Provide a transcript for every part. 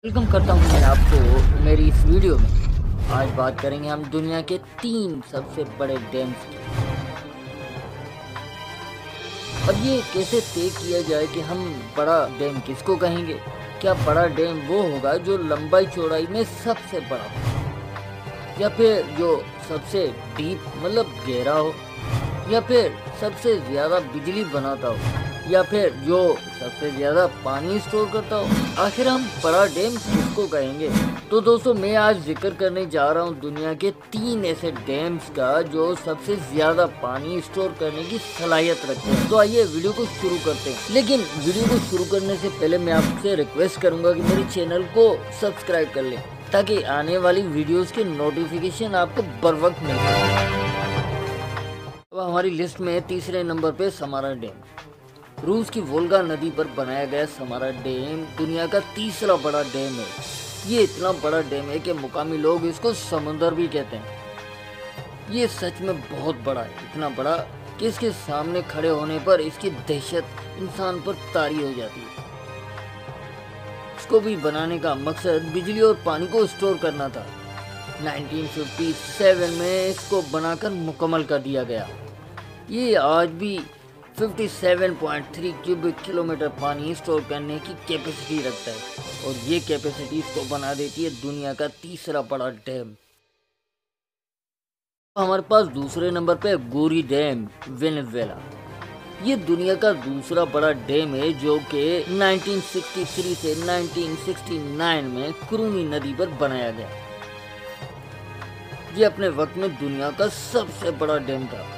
Welcome करता हूँ मैं आपको मेरी इस वीडियो में। आज बात करेंगे हम दुनिया के 3 सबसे बड़े डैम्स की। अब ये कैसे तय किया जाए कि हम बड़ा डैम किसको कहेंगे। क्या बड़ा डैम वो होगा जो लंबाई चौड़ाई में सबसे बड़ा हो, या फिर जो सबसे डीप मतलब गहरा हो, या फिर सबसे ज़्यादा बिजली बनाता हो, या फिर जो सबसे ज़्यादा पानी स्टोर करता हो। आखिर हम बड़ा डैम किसको कहेंगे। तो दोस्तों, मैं आज जिक्र करने जा रहा हूँ दुनिया के 3 ऐसे डैम्स का जो सबसे ज़्यादा पानी स्टोर करने की सलाहियत रखते हैं। तो आइए वीडियो को शुरू करते हैं। लेकिन वीडियो को शुरू करने से पहले मैं आपसे रिक्वेस्ट करूँगा कि मेरे चैनल को सब्सक्राइब कर लें, ताकि आने वाली वीडियोस के नोटिफिकेशन आपको बर वक्त मिल जाए। अब हमारी लिस्ट में तीसरे नंबर पे समारा डैम। रूस की वोल्गा नदी पर बनाया गया समारा डैम दुनिया का तीसरा बड़ा डैम है। ये इतना बड़ा डैम है कि मुकामी लोग इसको समुंदर भी कहते हैं। ये सच में बहुत बड़ा है, इतना बड़ा कि इसके सामने खड़े होने पर इसकी दहशत इंसान पर तारी हो जाती है। इसको भी बनाने का मकसद बिजली और पानी को स्टोर करना था। 1957 में इसको बनाकर मुकम्मल कर दिया गया। ये आज भी 57.3 क्यूबिक किलोमीटर पानी स्टोर करने की कैपेसिटी रखता है, और ये कैपेसिटी इसको बना देती है दुनिया का तीसरा बड़ा डैम। हमारे पास दूसरे नंबर पे गोरी डैम, वेनेजुएला। ये दुनिया का दूसरा बड़ा डैम है जो कि 1963 से 1969 में क्रूनी नदी पर बनाया गया। ये अपने वक्त में दुनिया का सबसे बड़ा डैम था।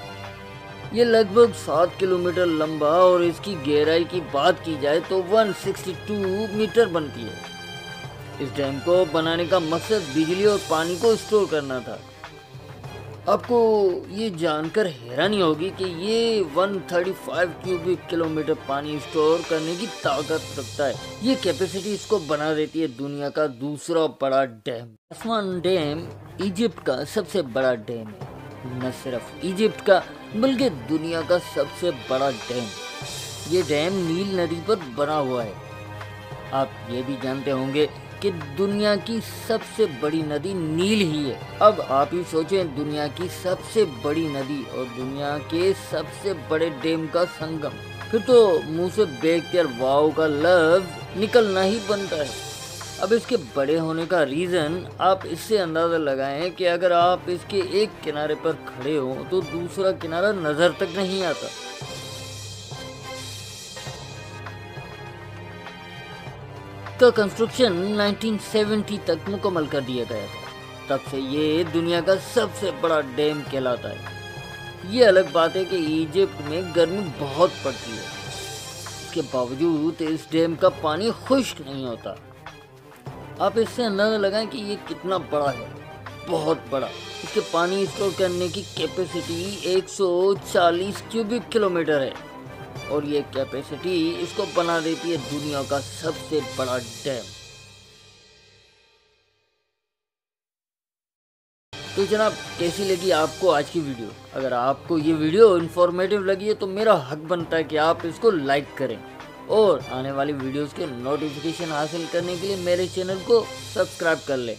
ये लगभग 7 किलोमीटर लंबा और इसकी गहराई की बात की जाए तो 162 मीटर बनती है। इस डैम को बनाने का मकसद बिजली और पानी को स्टोर करना था। आपको ये जानकर हैरानी होगी कि ये 135 क्यूबिक किलोमीटर पानी स्टोर करने की ताकत रखता है। ये कैपेसिटी इसको बना देती है दुनिया का दूसरा बड़ा डैम। आसमान डैम इजिप्ट का सबसे बड़ा डैम है। न सिर्फ इजिप्ट का बल्कि दुनिया का सबसे बड़ा डैम। ये डैम नील नदी पर बना हुआ है। आप ये भी जानते होंगे कि दुनिया की सबसे बड़ी नदी नील ही है। अब आप ही सोचें, दुनिया की सबसे बड़ी नदी और दुनिया के सबसे बड़े डैम का संगम, फिर तो मुंह से बेकर वाव का लफ्ज निकलना ही बनता है। अब इसके बड़े होने का रीज़न आप इससे अंदाज़ा लगाएं कि अगर आप इसके एक किनारे पर खड़े हो तो दूसरा किनारा नज़र तक नहीं आता। का कंस्ट्रक्शन 1970 तक मुकम्मल कर दिया गया था। तब से ये दुनिया का सबसे बड़ा डैम कहलाता है। ये अलग बात है कि इजिप्ट में गर्मी बहुत पड़ती है, इसके बावजूद इस डैम का पानी खुश्क नहीं होता। आप इससे अंदाज़ा लगाएं कि ये कितना बड़ा है, बहुत बड़ा। इसके पानी स्टोर करने की कैपेसिटी 140 क्यूबिक किलोमीटर है, और ये कैपेसिटी इसको बना देती है दुनिया का सबसे बड़ा डैम। तो जनाब, कैसी लगी आपको आज की वीडियो? अगर आपको ये वीडियो इन्फॉर्मेटिव लगी है तो मेरा हक बनता है कि आप इसको लाइक करें, और आने वाली वीडियोस के नोटिफिकेशन हासिल करने के लिए मेरे चैनल को सब्सक्राइब कर लें।